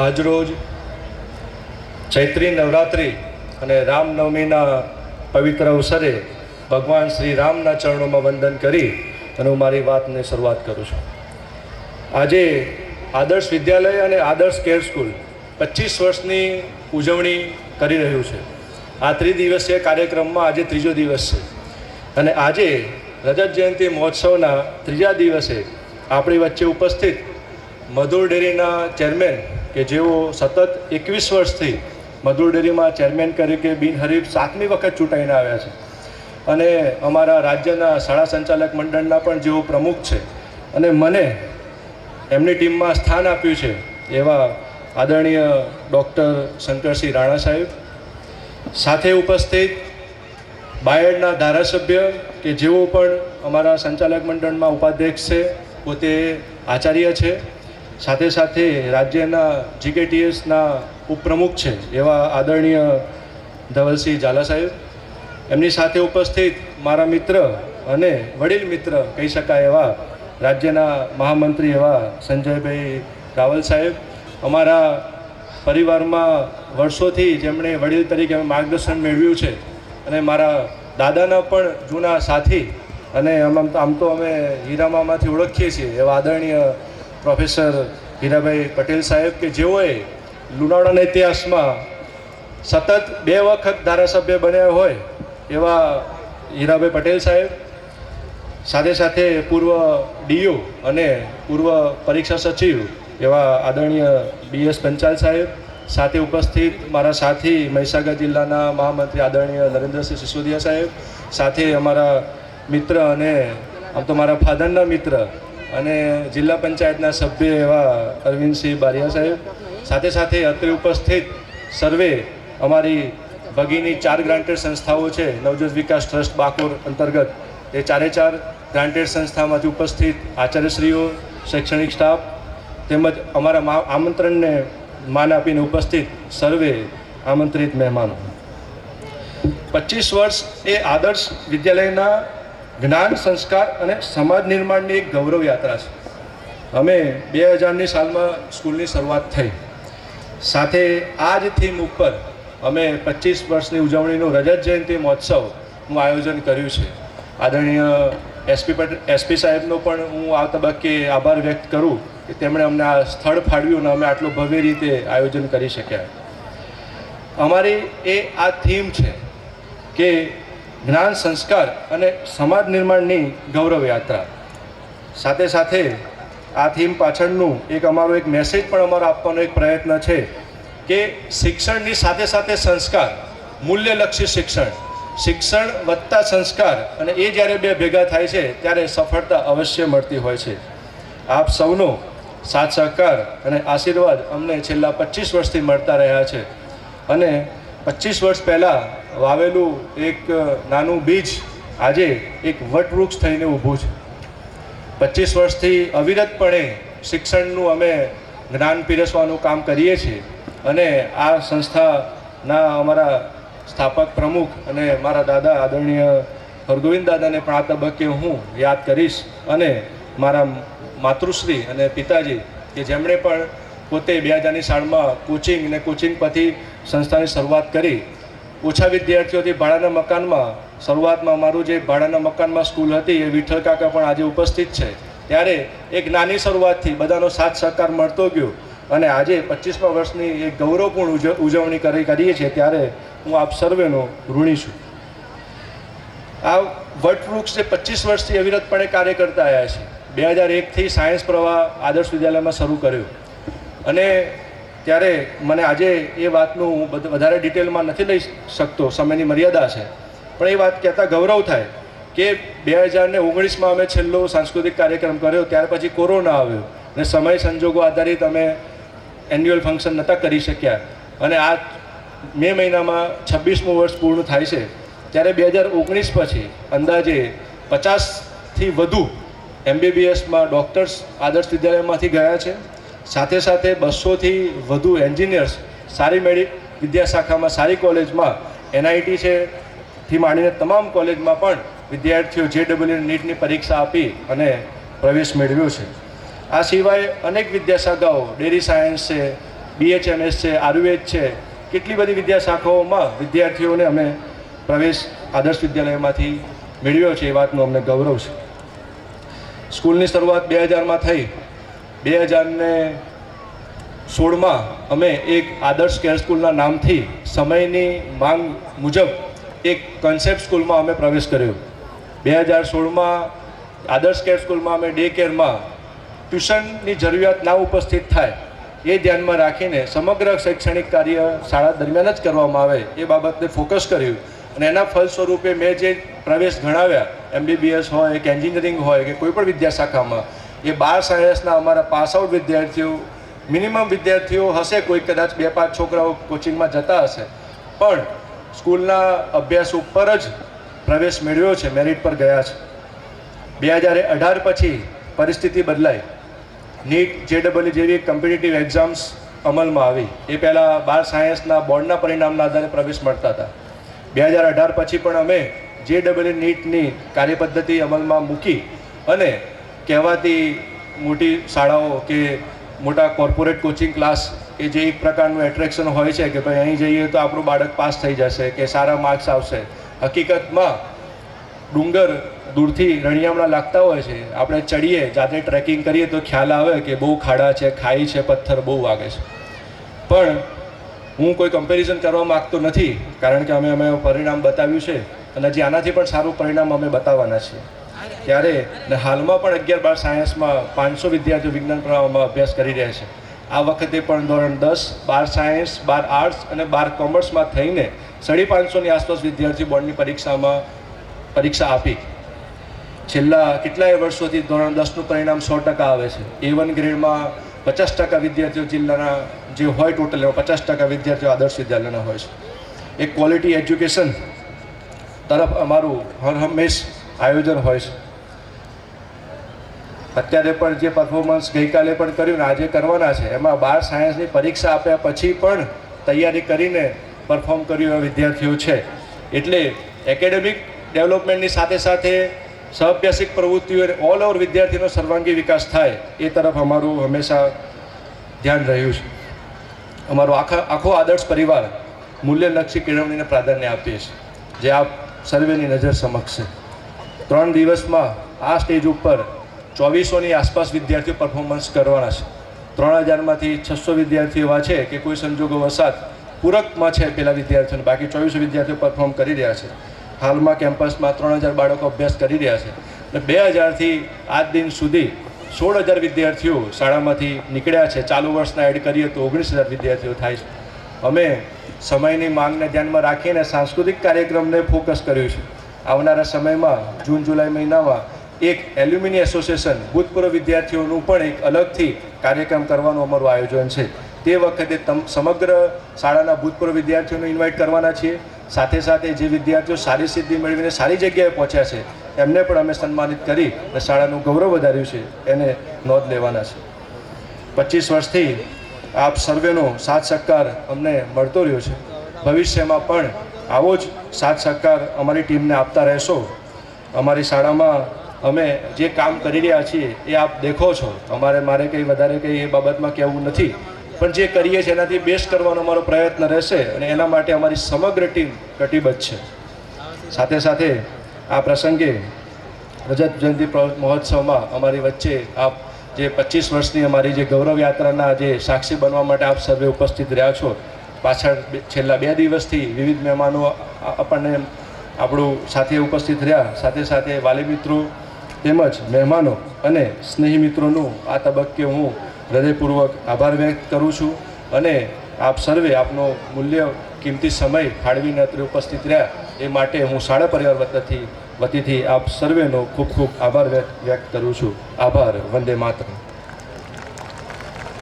આજરોજ ચૈત્રી નવરાત્રિ અને રામનવમીના પવિત્ર અવસરે ભગવાન શ્રી રામના ચરણોમાં વંદન કરી અને હું મારી વાતની શરૂઆત કરું છું. આજે આદર્શ વિદ્યાલય અને આદર્શ કેર સ્કૂલ 25 વર્ષની ઉજવણી કરી રહ્યું છે. આ ત્રિદિવસીય કાર્યક્રમમાં આજે ત્રીજો દિવસ છે અને આજે રજત જયંતિ મહોત્સવના ત્રીજા દિવસે આપણી વચ્ચે ઉપસ્થિત મધુર ડેરીના ચેરમેન કે જેઓ સતત 21 વર્ષથી મધુર ડેરીમાં ચેરમેન તરીકે બિનહરીફ 7મી વખત ચૂંટાઈને આવ્યા છે અને અમારા રાજ્યના શાળા સંચાલક મંડળના પણ જેઓ પ્રમુખ છે અને મને એમની ટીમમાં સ્થાન આપ્યું છે એવા આદરણીય ડૉક્ટર શંકરસિંહ રાણા સાહેબ, સાથે ઉપસ્થિત બાયડના ધારાસભ્ય કે જેઓ પણ અમારા સંચાલક મંડળમાં ઉપાધ્યક્ષ છે, પોતે આચાર્ય છે, સાથે સાથે રાજ્યના જીકેટીએસના ઉપપ્રમુખ છે એવા આદરણીય ધવલસિંહ ઝાલા સાહેબ, એમની સાથે ઉપસ્થિત મારા મિત્ર અને વડીલ મિત્ર કહી શકાય એવા રાજ્યના મહામંત્રી એવા સંજયભાઈ રાવલ સાહેબ, અમારા પરિવારમાં વર્ષોથી જેમણે વડીલ તરીકે માર્ગદર્શન મેળવ્યું છે અને મારા દાદાના પણ જૂના સાથી અને આમ તો અમે હીરામામાંથી ઓળખીએ છીએ એવા આદરણીય પ્રોફેસર હીરાભાઈ પટેલ સાહેબ કે જેઓએ લુણાવાડાના ઇતિહાસમાં સતત 2 વખત ધારાસભ્ય બન્યા હોય એવા હીરાભાઈ પટેલ સાહેબ, સાથે સાથે પૂર્વ ડીઓ અને પૂર્વ પરીક્ષા સચિવ એવા આદરણીય BS પંચાલ સાહેબ, સાથે ઉપસ્થિત મારા સાથી મહીસાગર જિલ્લાના મહામંત્રી આદરણીય નરેન્દ્રસિંહ સિસોદિયા સાહેબ, સાથે અમારા મિત્ર અને આમ તો મારા ફાધરના મિત્ર અને જિલ્લા પંચાયતના સભ્ય એવા અરવિંદસિંહ બારિયા સાહેબ, સાથે સાથે અત્રે ઉપસ્થિત સર્વે અમારી ભગીની 4 ગ્રાન્ટેડ સંસ્થાઓ છે નવજોત વિકાસ ટ્રસ્ટ બાકોર અંતર્ગત, એ 4 ગ્રાન્ટેડ સંસ્થામાંથી ઉપસ્થિત આચાર્યશ્રીઓ, શૈક્ષણિક સ્ટાફ તેમજ અમારા આમંત્રણને માન આપીને ઉપસ્થિત સર્વે આમંત્રિત મહેમાનો. 25 વર્ષ એ આદર્શ વિદ્યાલયના જ્ઞાન, સંસ્કાર અને સમાજ નિર્માણની એક ગૌરવ યાત્રા છે. અમે 2000ની સાલમાં સ્કૂલની શરૂઆત થઈ, સાથે આ જ થીમ ઉપર અમે 25 વર્ષની ઉજવણીનું રજત જયંતિ મહોત્સવનું આયોજન કર્યું છે. આદરણીય એસપી સાહેબનો પણ હું આ તબક્કે આભાર વ્યક્ત કરું કે તેમણે અમને આ સ્થળ ફાળવ્યું અને અમે આટલું ભવ્ય રીતે આયોજન કરી શક્યા. અમારી એ આ થીમ છે કે જ્ઞાન, સંસ્કાર અને સમાજ નિર્માણની ગૌરવ યાત્રા. સાથે સાથે આ થીમ પાછળનું અમારો એક મેસેજ પણ અમારો આપવાનો એક પ્રયત્ન છે કે શિક્ષણની સાથે સાથે સંસ્કાર, મૂલ્યલક્ષી શિક્ષણ વત્તા સંસ્કાર, અને એ જ્યારે બે ભેગા થાય છે ત્યારે સફળતા અવશ્ય મળતી હોય છે. આપ સૌનો સાથ સહકાર અને આશીર્વાદ અમને છેલ્લા 25 વર્ષથી મળતા રહ્યા છે અને 25 વર્ષ પહેલાં વાવેલું એક નાનું બીજ આજે એક વટવૃક્ષ થઈને ઊભું છે. 25 વર્ષથી અવિરતપણે શિક્ષણનું અમે જ્ઞાન પીરસવાનું કામ કરીએ છીએ અને આ સંસ્થાના અમારા સ્થાપક પ્રમુખ અને મારા દાદા આદરણીય હરગોવિંદ દાદાને પણ આ તબક્કે હું યાદ કરીશ અને મારા માતૃશ્રી અને પિતાજી કે જેમણે પણ પોતે 2000ની સાલમાં કોચિંગ અને કોચિંગ પછી સંસ્થાની શરૂઆત કરી. ઓછા વિદ્યાર્થીઓથી ભાડાના મકાનમાં શરૂઆતમાં મારું જે ભાડાના મકાનમાં સ્કૂલ હતી એ વિઠ્ઠલ કાકા પણ આજે ઉપસ્થિત છે. ત્યારે એક નાની શરૂઆતથી બધાનો સાથ સહકાર મળતો ગયો અને આજે 25મા વર્ષની એક ગૌરવપૂર્ણ ઉજવણી કરીએ છીએ ત્યારે હું આપ સર્વેનો ઋણી છું. આ વટવૃક્ષ જે 25 વર્ષથી અવિરતપણે કાર્ય કરતા આવ્યા છે. 2001થી સાયન્સ પ્રવાહ આદર્શ વિદ્યાલયમાં શરૂ કર્યો અને ત્યારે મને આજે એ વાતનું વધારે ડિટેલમાં નથી લઈ શકતો, સમયની મર્યાદા છે, પણ એ વાત કહેતા ગૌરવ થાય કે 2019માં અમે છેલ્લો સાંસ્કૃતિક કાર્યક્રમ કર્યો, ત્યાર પછી કોરોના આવ્યો અને સમય સંજોગો આધારિત અમે એન્યુઅલ ફંક્શન નહોતા કરી શક્યા અને આ મે મહિનામાં 26મું વર્ષ પૂર્ણ થાય છે. ત્યારે 2019 પછી અંદાજે 50થી વધુ MBBSમાં ડૉક્ટર્સ આદર્શ વિદ્યાલયમાંથી ગયા છે. સાથે સાથે 200થી વધુ એન્જિનિયર્સ સારી વિદ્યાશાખામાં સારી કોલેજમાં NIT છે થી માંડીને તમામ કોલેજમાં પણ વિદ્યાર્થીઓ JEE નીટની પરીક્ષા આપી અને પ્રવેશ મેળવ્યો છે. આ સિવાય અનેક વિદ્યાશાખાઓ, ડેરી સાયન્સ છે, BHMS છે, આયુર્વેદ છે, કેટલી બધી વિદ્યાશાખાઓમાં વિદ્યાર્થીઓને અમે પ્રવેશ આદર્શ વિદ્યાલયમાંથી મેળવ્યો છે. એ વાતનું અમને ગૌરવ છે. સ્કૂલની શરૂઆત 2000માં થઈ. 2016માં અમે એક આદર્શ કેર સ્કૂલના નામથી સમયની માંગ મુજબ એક કન્સેપ્ટ સ્કૂલમાં અમે પ્રવેશ કર્યો. 2016માં આદર્શ કેર સ્કૂલમાં અમે ડે કેરમાં ટ્યુશનની જરૂરિયાત ના ઉપસ્થિત થાય એ ધ્યાનમાં રાખીને સમગ્ર શૈક્ષણિક કાર્ય શાળા દરમિયાન જ કરવામાં આવે એ બાબતને ફોકસ કર્યું. અને એના ફલ સ્વરૂપે મેં જે પ્રવેશ ગણાવ્યા, MBBS હોય કે એન્જિનિયરિંગ હોય કે કોઈ પણ વિદ્યાશાખામાં, એ 12 સાયન્સના અમારા પાસ આઉટ વિદ્યાર્થીઓ, મિનિમમ વિદ્યાર્થીઓ હશે, કોઈ કદાચ 2-5 છોકરાઓ કોચિંગમાં જતા હશે, પણ સ્કૂલના અભ્યાસ ઉપર જ પ્રવેશ મેળવ્યો છે, મેરિટ પર ગયા છે. 2018 પછી પરિસ્થિતિ બદલાઈ. નીટ, JEE જેવી કોમ્પિટિટિવ એક્ઝામ્સ અમલમાં આવી. એ પહેલાં 12 સાયન્સના બોર્ડના પરિણામના આધારે પ્રવેશ મળતા હતા. 2018 પછી પણ અમે JEE નીટની કાર્યપદ્ધતિ અમલમાં મૂકી અને કહેવાતી મોટી શાળાઓ કે મોટા કોર્પોરેટ કોચિંગ ક્લાસ કે જે એક પ્રકારનું એટ્રેક્શન હોય છે કે ભાઈ અહીં જઈએ તો આપણું બાળક પાસ થઈ જશે કે સારા માર્ક્સ આવશે, હકીકતમાં ડુંગર દૂરથી રણિયામણા લાગતા હોય છે. આપણે ચડીએ, જાતે ટ્રેકિંગ કરીએ તો ખ્યાલ આવે કે બહુ ખાડા છે, ખાઈ છે, પથ્થર બહુ વાગે છે. પણ હું કોઈ કમ્પેરિઝન કરવા માગતો નથી, કારણ કે અમે પરિણામ બતાવ્યું છે અને હજી આનાથી પણ સારું પરિણામ અમે બતાવવાના છીએ. ત્યારે હાલમાં પણ 11-12 સાયન્સમાં 500 વિદ્યાર્થીઓ વિજ્ઞાન પ્રવાહમાં અભ્યાસ કરી રહ્યા છે. આ વખતે પણ ધોરણ 10, 12 સાયન્સ, 12 આર્ટ્સ અને 12 કોમર્સમાં થઈને 550ની આસપાસ વિદ્યાર્થીઓ બોર્ડની પરીક્ષા આપી. છેલ્લા કેટલાય વર્ષોથી ધોરણ 10નું પરિણામ 100% આવે છે. A1 ગ્રેડમાં 50% વિદ્યાર્થીઓ જિલ્લાના જે હોય ટોટલ એમાં 50% વિદ્યાર્થીઓ આદર્શ વિદ્યાલયના હોય છે. એક ક્વોલિટી એજ્યુકેશન તરફ અમારું હર હંમેશ આયોજન હોય છે. અત્યારે પણ જે પરફોર્મન્સ ગઈકાલે પણ કર્યું ને આજે કરવાના છે, એમાં 12 સાયન્સની પરીક્ષા આપ્યા પછી પણ તૈયારી કરીને પરફોર્મ કર્યું એવા વિદ્યાર્થીઓ છે. એટલે એકેડેમિક ડેવલપમેન્ટની સાથે સાથે સહઅભ્યાસિક પ્રવૃત્તિઓ ઓલ ઓવર વિદ્યાર્થીનો સર્વાંગી વિકાસ થાય એ તરફ અમારું હંમેશા ધ્યાન રહ્યું છે. અમારો આખો આદર્શ પરિવાર મૂલ્યલક્ષી કેળવણીને પ્રાધાન્ય આપીએ છીએ, જે આપ સર્વેની નજર સમક્ષ છે. 3 દિવસમાં આ સ્ટેજ ઉપર 2400ની આસપાસ વિદ્યાર્થીઓ પરફોર્મન્સ કરવાના છે. 3000માંથી 600 વિદ્યાર્થીઓ એવા છે કે કોઈ સંજોગો વસાત પૂરકમાં છે પેલા વિદ્યાર્થીઓને, બાકી 2400 વિદ્યાર્થીઓ પરફોર્મ કરી રહ્યા છે. હાલમાં કેમ્પસમાં 3000 બાળકો અભ્યાસ કરી રહ્યા છે અને 2000થી આજ દિન સુધી 16000 વિદ્યાર્થીઓ શાળામાંથી નીકળ્યા છે. ચાલુ વર્ષના એડ કરીએ તો 19000 વિદ્યાર્થીઓ થાય છે. અમે સમયની માંગને ધ્યાનમાં રાખીને સાંસ્કૃતિક કાર્યક્રમને ફોકસ કર્યું છે. આવનારા સમયમાં જૂન જુલાઈ મહિનામાં એક એલ્યુમિની એસોસિએશન ભૂતપૂર્વ વિદ્યાર્થીઓનું પણ એક અલગથી કાર્યક્રમ કરવાનું અમારું આયોજન છે. તે વખતે સમગ્ર શાળાના ભૂતપૂર્વ વિદ્યાર્થીઓને ઇન્વાઇટ કરવાના છીએ. સાથે સાથે જે વિદ્યાર્થીઓ સારી સિદ્ધિ મેળવીને સારી જગ્યાએ પહોંચ્યા છે એમને પણ અમે સન્માનિત કરી અને શાળાનું ગૌરવ વધાર્યું છે એને નોંધ લેવાના છે. 25 વર્ષથી આપ સર્વેનો સાથ સહકાર અમને મળતો રહ્યો છે. ભવિષ્યમાં પણ આવો જ સાથ સહકાર અમારી ટીમને આપતા રહેશો. અમારી શાળામાં અમે જે કામ કરી રહ્યા છીએ એ આપ દેખો છો. મારે કંઈ વધારે કંઈ એ બાબતમાં કહેવું નથી, પણ જે કરીએ છીએ એનાથી બેસ્ટ કરવાનો અમારો પ્રયત્ન રહેશે અને એના માટે અમારી સમગ્ર ટીમ કટિબદ્ધ છે. સાથે સાથે આ પ્રસંગે રજત જયંતિ મહોત્સવમાં અમારી વચ્ચે આપ જે 25 વર્ષની અમારી જે ગૌરવ યાત્રાના જે સાક્ષી બનવા માટે આપ સર્વે ઉપસ્થિત રહ્યા છો. પાછળ છેલ્લા 2 દિવસથી વિવિધ મહેમાનો આપણને આપણું સાથે ઉપસ્થિત રહ્યા. સાથે સાથે વાલી મિત્રો તેમજ મહેમાનો અને સ્નેહી મિત્રોનું આ તબક્કે હું હૃદયપૂર્વક આભાર વ્યક્ત કરું છું અને આપ સર્વે આપનો મૂલ્ય કિંમતી સમય ફાળવીને અત્રે ઉપસ્થિત રહ્યા એ માટે હું શાળા પરિવાર વતીથી આપ સર્વેનો ખૂબ ખૂબ આભાર વ્યક્ત કરું છું. આભાર. વંદે માતરમ.